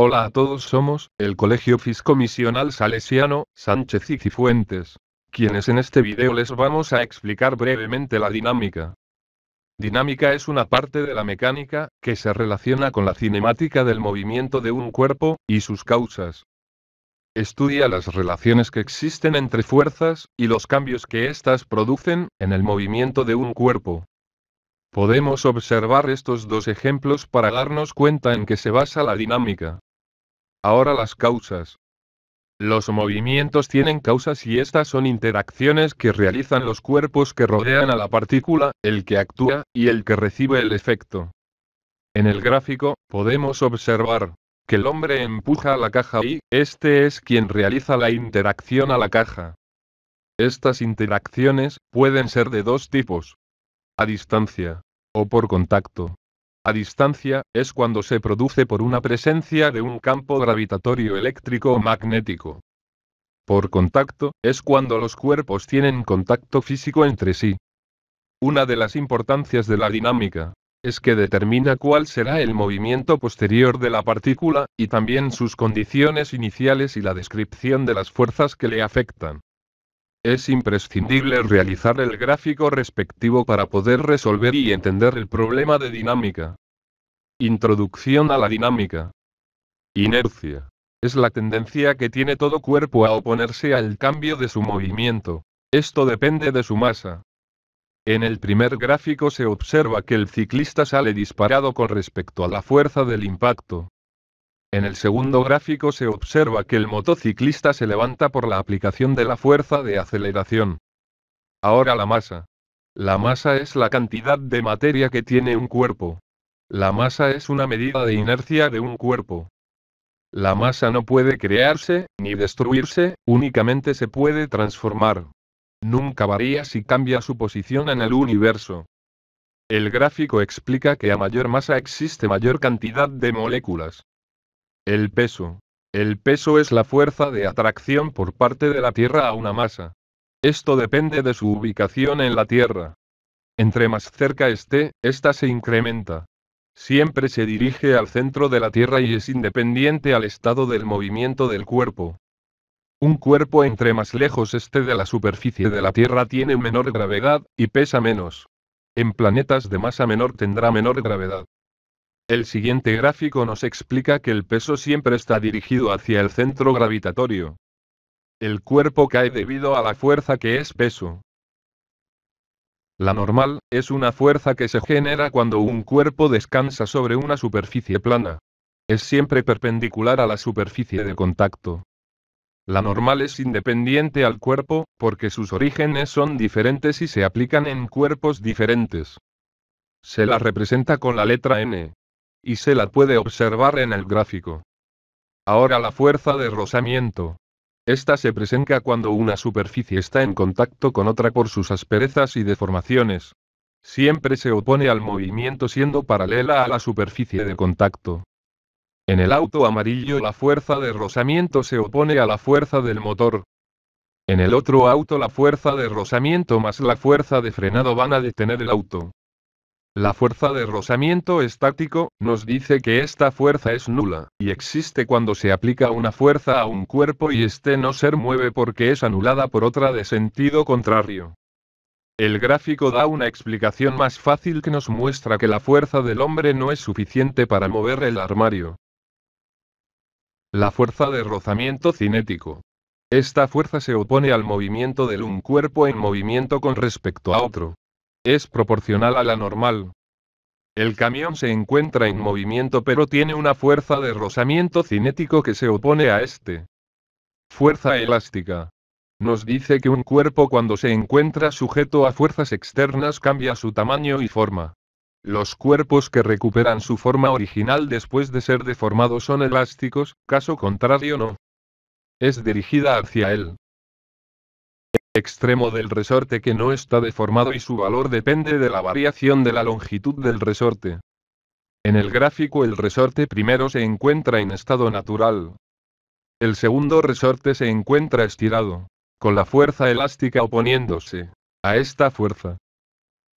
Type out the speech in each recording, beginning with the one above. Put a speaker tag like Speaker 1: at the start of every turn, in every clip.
Speaker 1: Hola a todos, somos el Colegio Fiscomisional Salesiano Sánchez y Cifuentes, quienes en este video les vamos a explicar brevemente la dinámica. Dinámica es una parte de la mecánica que se relaciona con la cinemática del movimiento de un cuerpo y sus causas. Estudia las relaciones que existen entre fuerzas y los cambios que éstas producen en el movimiento de un cuerpo. Podemos observar estos dos ejemplos para darnos cuenta en qué se basa la dinámica. Ahora las causas. Los movimientos tienen causas y estas son interacciones que realizan los cuerpos que rodean a la partícula, el que actúa, y el que recibe el efecto. En el gráfico, podemos observar que el hombre empuja a la caja y este es quien realiza la interacción a la caja. Estas interacciones pueden ser de dos tipos: a distancia o por contacto. A distancia, es cuando se produce por una presencia de un campo gravitatorio eléctrico o magnético. Por contacto, es cuando los cuerpos tienen contacto físico entre sí. Una de las importancias de la dinámica es que determina cuál será el movimiento posterior de la partícula, y también sus condiciones iniciales y la descripción de las fuerzas que le afectan. Es imprescindible realizar el gráfico respectivo para poder resolver y entender el problema de dinámica. Introducción a la dinámica. Inercia. Es la tendencia que tiene todo cuerpo a oponerse al cambio de su movimiento. Esto depende de su masa. En el primer gráfico se observa que el ciclista sale disparado con respecto a la fuerza del impacto. En el segundo gráfico se observa que el motociclista se levanta por la aplicación de la fuerza de aceleración. Ahora la masa. La masa es la cantidad de materia que tiene un cuerpo. La masa es una medida de inercia de un cuerpo. La masa no puede crearse, ni destruirse, únicamente se puede transformar. Nunca varía si cambia su posición en el universo. El gráfico explica que a mayor masa existe mayor cantidad de moléculas. El peso. El peso es la fuerza de atracción por parte de la Tierra a una masa. Esto depende de su ubicación en la Tierra. Entre más cerca esté, esta se incrementa. Siempre se dirige al centro de la Tierra y es independiente al estado del movimiento del cuerpo. Un cuerpo entre más lejos esté de la superficie de la Tierra tiene menor gravedad, y pesa menos. En planetas de masa menor tendrá menor gravedad. El siguiente gráfico nos explica que el peso siempre está dirigido hacia el centro gravitatorio. El cuerpo cae debido a la fuerza que es peso. La normal es una fuerza que se genera cuando un cuerpo descansa sobre una superficie plana. Es siempre perpendicular a la superficie de contacto. La normal es independiente al cuerpo, porque sus orígenes son diferentes y se aplican en cuerpos diferentes. Se la representa con la letra N. Y se la puede observar en el gráfico. Ahora la fuerza de rozamiento. Esta se presenta cuando una superficie está en contacto con otra por sus asperezas y deformaciones. Siempre se opone al movimiento siendo paralela a la superficie de contacto. En el auto amarillo la fuerza de rozamiento se opone a la fuerza del motor. En el otro auto la fuerza de rozamiento más la fuerza de frenado van a detener el auto. La fuerza de rozamiento estático nos dice que esta fuerza es nula, y existe cuando se aplica una fuerza a un cuerpo y este no se mueve porque es anulada por otra de sentido contrario. El gráfico da una explicación más fácil que nos muestra que la fuerza del hombre no es suficiente para mover el armario. La fuerza de rozamiento cinético. Esta fuerza se opone al movimiento de un cuerpo en movimiento con respecto a otro. Es proporcional a la normal. El camión se encuentra en movimiento pero tiene una fuerza de rozamiento cinético que se opone a este. Fuerza elástica. Nos dice que un cuerpo cuando se encuentra sujeto a fuerzas externas cambia su tamaño y forma. Los cuerpos que recuperan su forma original después de ser deformados son elásticos, caso contrario no. Es dirigida hacia él. Extremo del resorte que no está deformado y su valor depende de la variación de la longitud del resorte. En el gráfico el resorte primero se encuentra en estado natural. El segundo resorte se encuentra estirado, con la fuerza elástica oponiéndose a esta fuerza.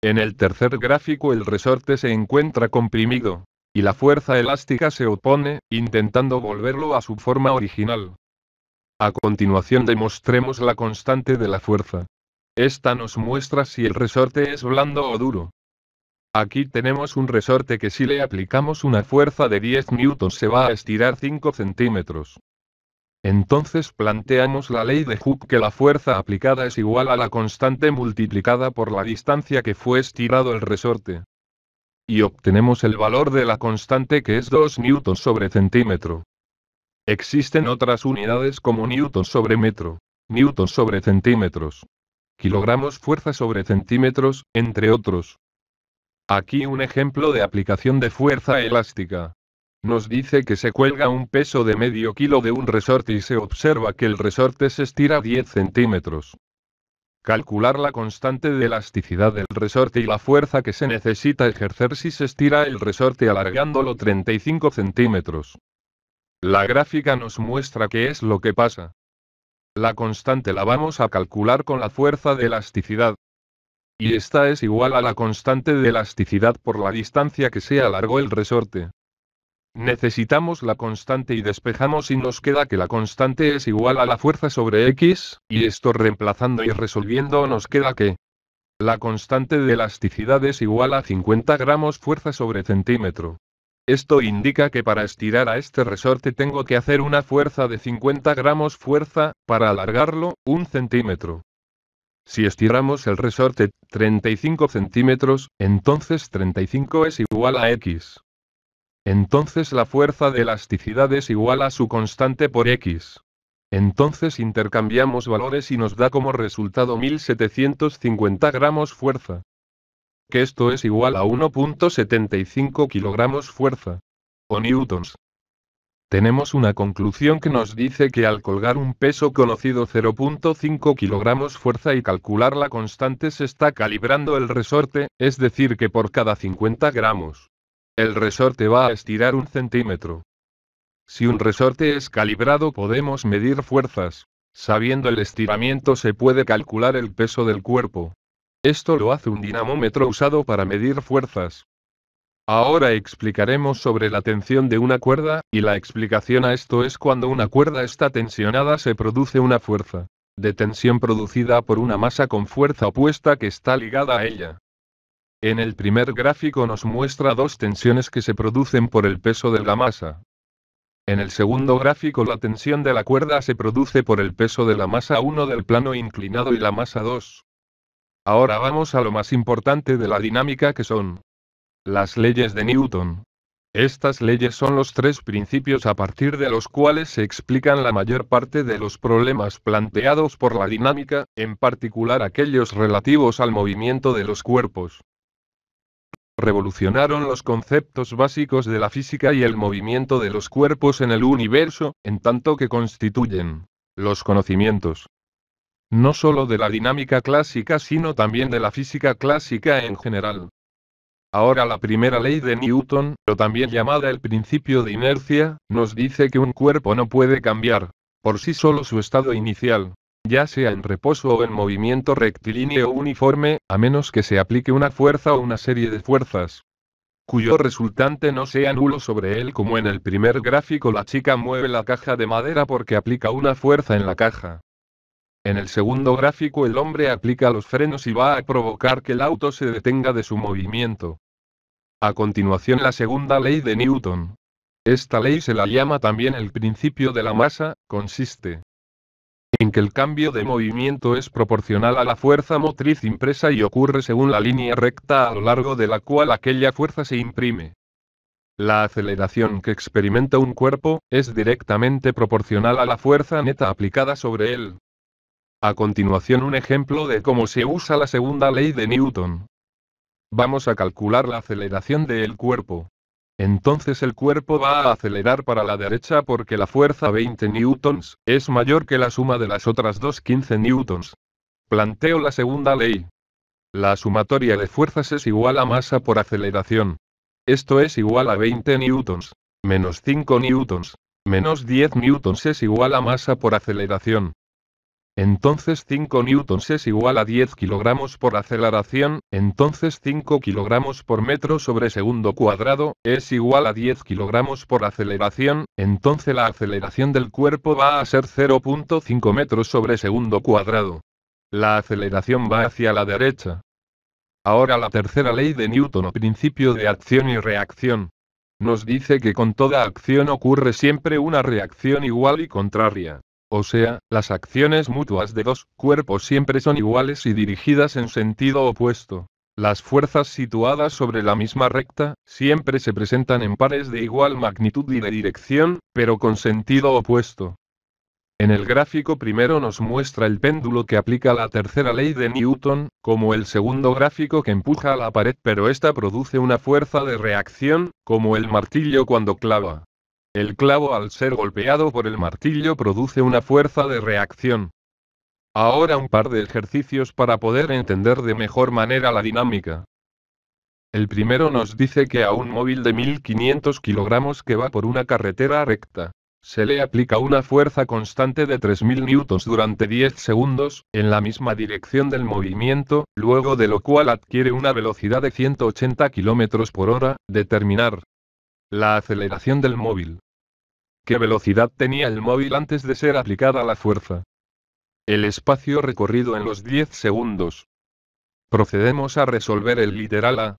Speaker 1: En el tercer gráfico el resorte se encuentra comprimido, y la fuerza elástica se opone, intentando volverlo a su forma original. A continuación demostremos la constante de la fuerza. Esta nos muestra si el resorte es blando o duro. Aquí tenemos un resorte que si le aplicamos una fuerza de 10 newtons se va a estirar 5 centímetros. Entonces planteamos la ley de Hooke, que la fuerza aplicada es igual a la constante multiplicada por la distancia que fue estirado el resorte. Y obtenemos el valor de la constante, que es 2 newtons sobre centímetro. Existen otras unidades como newtons sobre metro, newtons sobre centímetros, kilogramos fuerza sobre centímetros, entre otros. Aquí un ejemplo de aplicación de fuerza elástica. Nos dice que se cuelga un peso de medio kilo de un resorte y se observa que el resorte se estira 10 centímetros. Calcular la constante de elasticidad del resorte y la fuerza que se necesita ejercer si se estira el resorte alargándolo 35 centímetros. La gráfica nos muestra qué es lo que pasa. La constante la vamos a calcular con la fuerza de elasticidad. Y esta es igual a la constante de elasticidad por la distancia que se alargó el resorte. Necesitamos la constante y despejamos y nos queda que la constante es igual a la fuerza sobre X, y esto reemplazando y resolviendo nos queda que la constante de elasticidad es igual a 50 gramos fuerza sobre centímetro. Esto indica que para estirar a este resorte tengo que hacer una fuerza de 50 gramos fuerza, para alargarlo, 1 centímetro. Si estiramos el resorte 35 centímetros, entonces 35 es igual a X. Entonces la fuerza de elasticidad es igual a su constante por X. Entonces intercambiamos valores y nos da como resultado 1750 gramos fuerza. Que esto es igual a 1.75 kilogramos fuerza. O newtons. Tenemos una conclusión que nos dice que al colgar un peso conocido 0.5 kilogramos fuerza y calcular la constante se está calibrando el resorte, es decir que por cada 50 gramos, el resorte va a estirar 1 centímetro. Si un resorte es calibrado podemos medir fuerzas. Sabiendo el estiramiento se puede calcular el peso del cuerpo. Esto lo hace un dinamómetro usado para medir fuerzas. Ahora explicaremos sobre la tensión de una cuerda, y la explicación a esto es cuando una cuerda está tensionada se produce una fuerza de tensión producida por una masa con fuerza opuesta que está ligada a ella. En el primer gráfico nos muestra dos tensiones que se producen por el peso de la masa. En el segundo gráfico la tensión de la cuerda se produce por el peso de la masa 1 del plano inclinado y la masa 2. Ahora vamos a lo más importante de la dinámica, que son las leyes de Newton. Estas leyes son los tres principios a partir de los cuales se explican la mayor parte de los problemas planteados por la dinámica, en particular aquellos relativos al movimiento de los cuerpos. Revolucionaron los conceptos básicos de la física y el movimiento de los cuerpos en el universo, en tanto que constituyen los conocimientos no solo de la dinámica clásica sino también de la física clásica en general. Ahora la primera ley de Newton, o también llamada el principio de inercia, nos dice que un cuerpo no puede cambiar por sí solo su estado inicial, ya sea en reposo o en movimiento rectilíneo uniforme, a menos que se aplique una fuerza o una serie de fuerzas cuyo resultante no sea nulo sobre él, como en el primer gráfico la chica mueve la caja de madera porque aplica una fuerza en la caja. En el segundo gráfico el hombre aplica los frenos y va a provocar que el auto se detenga de su movimiento. A continuación la segunda ley de Newton. Esta ley se la llama también el principio de la masa, consiste en que el cambio de movimiento es proporcional a la fuerza motriz impresa y ocurre según la línea recta a lo largo de la cual aquella fuerza se imprime. La aceleración que experimenta un cuerpo es directamente proporcional a la fuerza neta aplicada sobre él. A continuación un ejemplo de cómo se usa la segunda ley de Newton. Vamos a calcular la aceleración del cuerpo. Entonces el cuerpo va a acelerar para la derecha porque la fuerza 20 newtons es mayor que la suma de las otras dos 15 newtons. Planteo la segunda ley. La sumatoria de fuerzas es igual a masa por aceleración. Esto es igual a 20 newtons, menos 5 newtons, menos 10 newtons es igual a masa por aceleración. Entonces 5 newtons es igual a 10 kilogramos por aceleración, entonces 5 kilogramos por metro sobre segundo cuadrado, es igual a 10 kilogramos por aceleración, entonces la aceleración del cuerpo va a ser 0.5 metros sobre segundo cuadrado. La aceleración va hacia la derecha. Ahora la tercera ley de Newton o principio de acción y reacción. Nos dice que con toda acción ocurre siempre una reacción igual y contraria. O sea, las acciones mutuas de dos cuerpos siempre son iguales y dirigidas en sentido opuesto. Las fuerzas situadas sobre la misma recta, siempre se presentan en pares de igual magnitud y de dirección, pero con sentido opuesto. En el gráfico primero nos muestra el péndulo que aplica la tercera ley de Newton, como el segundo gráfico que empuja a la pared, pero esta produce una fuerza de reacción, como el martillo cuando clava. El clavo al ser golpeado por el martillo produce una fuerza de reacción. Ahora un par de ejercicios para poder entender de mejor manera la dinámica. El primero nos dice que a un móvil de 1500 kilogramos que va por una carretera recta, se le aplica una fuerza constante de 3000 newtons durante 10 segundos, en la misma dirección del movimiento, luego de lo cual adquiere una velocidad de 180 km por hora, determinar la aceleración del móvil. ¿Qué velocidad tenía el móvil antes de ser aplicada la fuerza? El espacio recorrido en los 10 segundos. Procedemos a resolver el literal A.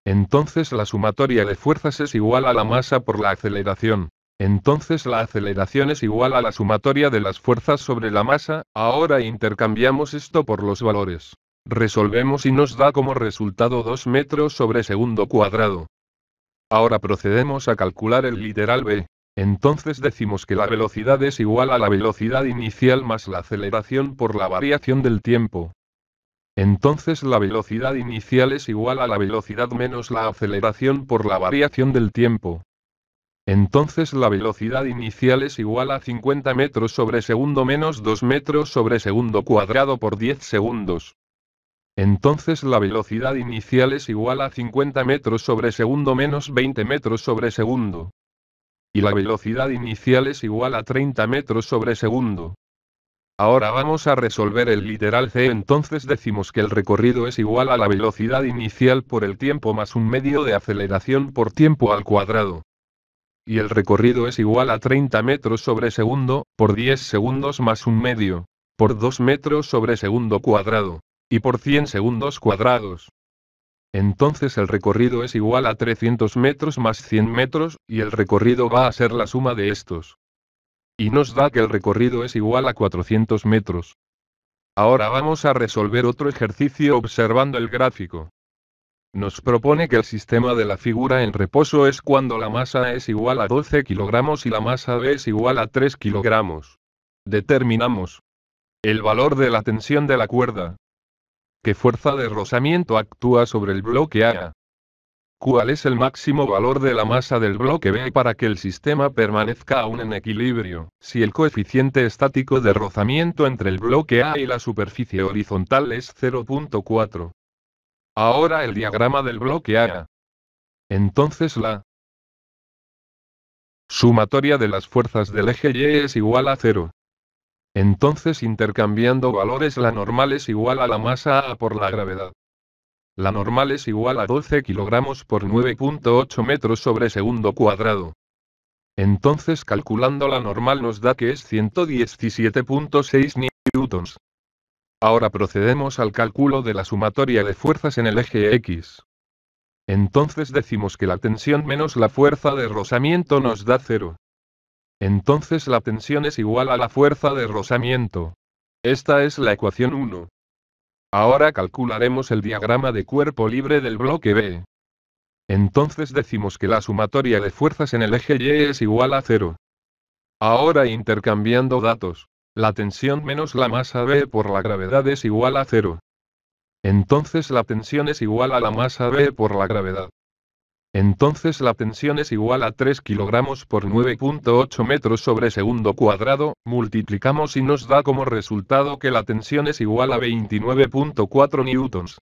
Speaker 1: Entonces la sumatoria de fuerzas es igual a la masa por la aceleración. Entonces la aceleración es igual a la sumatoria de las fuerzas sobre la masa. Ahora intercambiamos esto por los valores. Resolvemos y nos da como resultado 2 metros sobre segundo cuadrado. Ahora procedemos a calcular el literal B. Entonces decimos que la velocidad es igual a la velocidad inicial más la aceleración por la variación del tiempo. Entonces la velocidad inicial es igual a la velocidad menos la aceleración por la variación del tiempo. Entonces la velocidad inicial es igual a 50 metros sobre segundo menos 2 metros sobre segundo cuadrado por 10 segundos. Entonces la velocidad inicial es igual a 50 metros sobre segundo menos 20 metros sobre segundo. Y la velocidad inicial es igual a 30 metros sobre segundo. Ahora vamos a resolver el literal C. Entonces decimos que el recorrido es igual a la velocidad inicial por el tiempo más un medio de aceleración por tiempo al cuadrado. Y el recorrido es igual a 30 metros sobre segundo, por 10 segundos más un medio, por 2 metros sobre segundo cuadrado, y por 100 segundos cuadrados. Entonces el recorrido es igual a 300 metros más 100 metros, y el recorrido va a ser la suma de estos. Y nos da que el recorrido es igual a 400 metros. Ahora vamos a resolver otro ejercicio observando el gráfico. Nos propone que el sistema de la figura en reposo es cuando la masa es igual a 12 kilogramos y la masa B es igual a 3 kilogramos. Determinamos el valor de la tensión de la cuerda. ¿Qué fuerza de rozamiento actúa sobre el bloque A? ¿Cuál es el máximo valor de la masa del bloque B para que el sistema permanezca aún en equilibrio, si el coeficiente estático de rozamiento entre el bloque A y la superficie horizontal es 0.4? Ahora el diagrama del bloque A. Entonces la sumatoria de las fuerzas del eje Y es igual a 0. Entonces intercambiando valores, la normal es igual a la masa A por la gravedad. La normal es igual a 12 kilogramos por 9.8 metros sobre segundo cuadrado. Entonces calculando la normal nos da que es 117.6 newtons. Ahora procedemos al cálculo de la sumatoria de fuerzas en el eje X. Entonces decimos que la tensión menos la fuerza de rozamiento nos da 0. Entonces la tensión es igual a la fuerza de rozamiento. Esta es la ecuación 1. Ahora calcularemos el diagrama de cuerpo libre del bloque B. Entonces decimos que la sumatoria de fuerzas en el eje Y es igual a 0. Ahora intercambiando datos, la tensión menos la masa B por la gravedad es igual a 0. Entonces la tensión es igual a la masa B por la gravedad. Entonces la tensión es igual a 3 kilogramos por 9.8 metros sobre segundo cuadrado, multiplicamos y nos da como resultado que la tensión es igual a 29.4 newtons.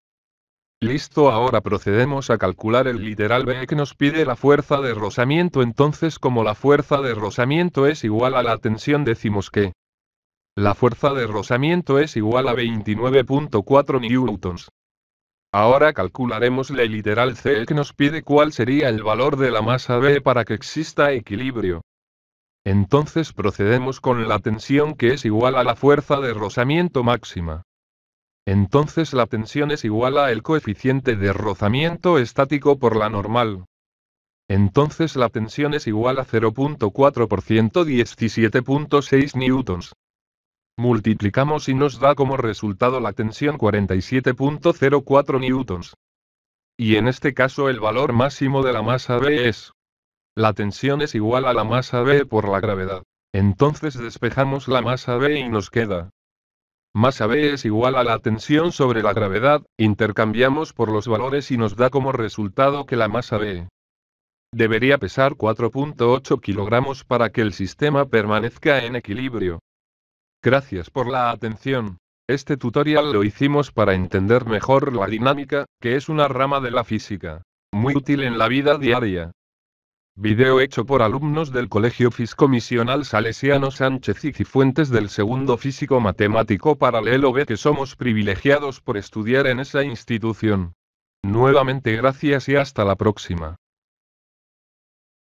Speaker 1: Listo, ahora procedemos a calcular el literal B que nos pide la fuerza de rozamiento. Entonces como la fuerza de rozamiento es igual a la tensión decimos que La fuerza de rozamiento es igual a 29.4 newtons. Ahora calcularemos la literal C que nos pide cuál sería el valor de la masa B para que exista equilibrio. Entonces procedemos con la tensión que es igual a la fuerza de rozamiento máxima. Entonces la tensión es igual a el coeficiente de rozamiento estático por la normal. Entonces la tensión es igual a 0.4 por 17.6 newtons. Multiplicamos y nos da como resultado la tensión 47.04 newtons. Y en este caso el valor máximo de la masa B es. La tensión es igual a la masa B por la gravedad. Entonces despejamos la masa B y nos queda. Masa B es igual a la tensión sobre la gravedad, intercambiamos por los valores y nos da como resultado que la masa B debería pesar 4.8 kilogramos para que el sistema permanezca en equilibrio. Gracias por la atención. Este tutorial lo hicimos para entender mejor la dinámica, que es una rama de la física, muy útil en la vida diaria. Video hecho por alumnos del Colegio Fiscomisional Salesiano Sánchez y Cifuentes del segundo físico matemático paralelo B, que somos privilegiados por estudiar en esa institución. Nuevamente gracias y hasta la próxima.